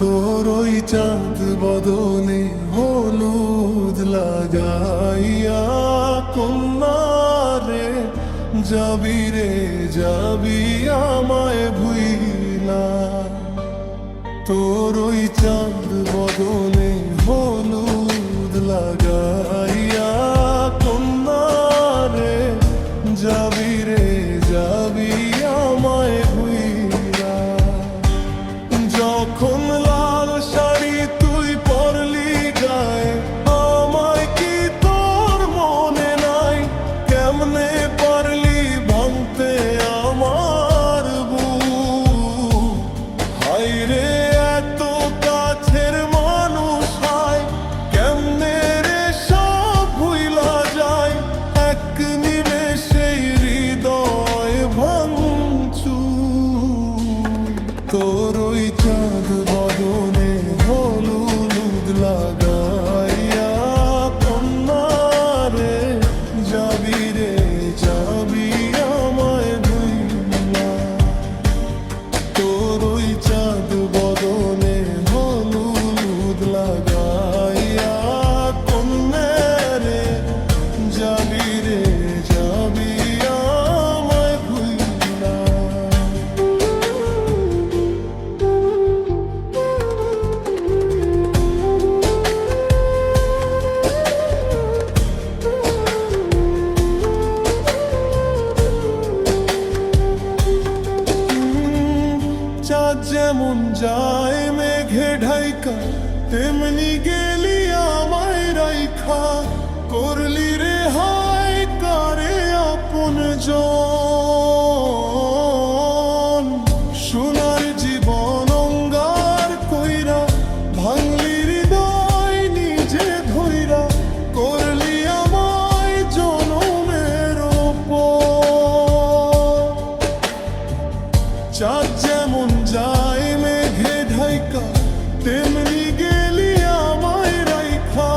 তোর ওই চাঁদ বদনে হলুদ লাগাইয়া কন্যারে যাবি রে যাবি আমায় ভুইলা। তোর ওই চাঁদ বদনে হলুদ লাগাইয়া কন্যারে যাবি রে যাবি আমায় ভুইলা। যখন লাল শাড়ি তুই পরলি গায়ে আমায় কি তোর মনে নাই? কেমনে পারলি ভাঙতে আমার বুক? হায়রে এত কাছের মানুষ হায় কেমনে রে সব ভুইলা যায়? এক নিমেষেই হৃদয় ভাঙচু। তোর ওই চাঁদ বদনে হলুদ লাগাইয়া কন্যারে যাবি রে যাবি আমায় ভুইলা। তোর ওই চাঁদ বদনে হলুদ লাগাইয়া কন্যারে যাবি রে যাবি আমায় ভুইলা। চাঁদ যেমন যায় মেঘে ঢাইকা তেমনি গেলি আমায় রাইখা। করলি রে হায় কারে আপন জন। সোনার জীবন অঙ্গার কইরা ভাঙলি হৃদয় নিজে ধইরা। করলি আমায় জনমের উপর। চাঁদ যেমন যায় মেঘে ঢাইকা তেমনি গেলি আমায় রাইখা।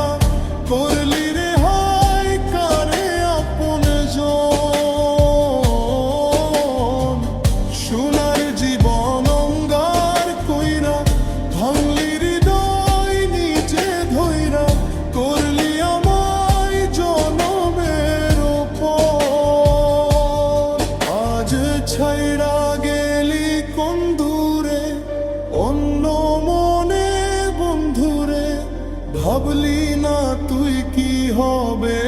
করলি রে হায় কারে আপন জন। সোনার জীবন অঙ্গার কইরা ভাঙলি হৃদয় নিজে ধইরা। করলি আমায় জনমের উপর। আজ ছাইড়া গেলি কোন দূরে অন্য মনে বন্ধুরে। ভাবলি না তুই কি হবে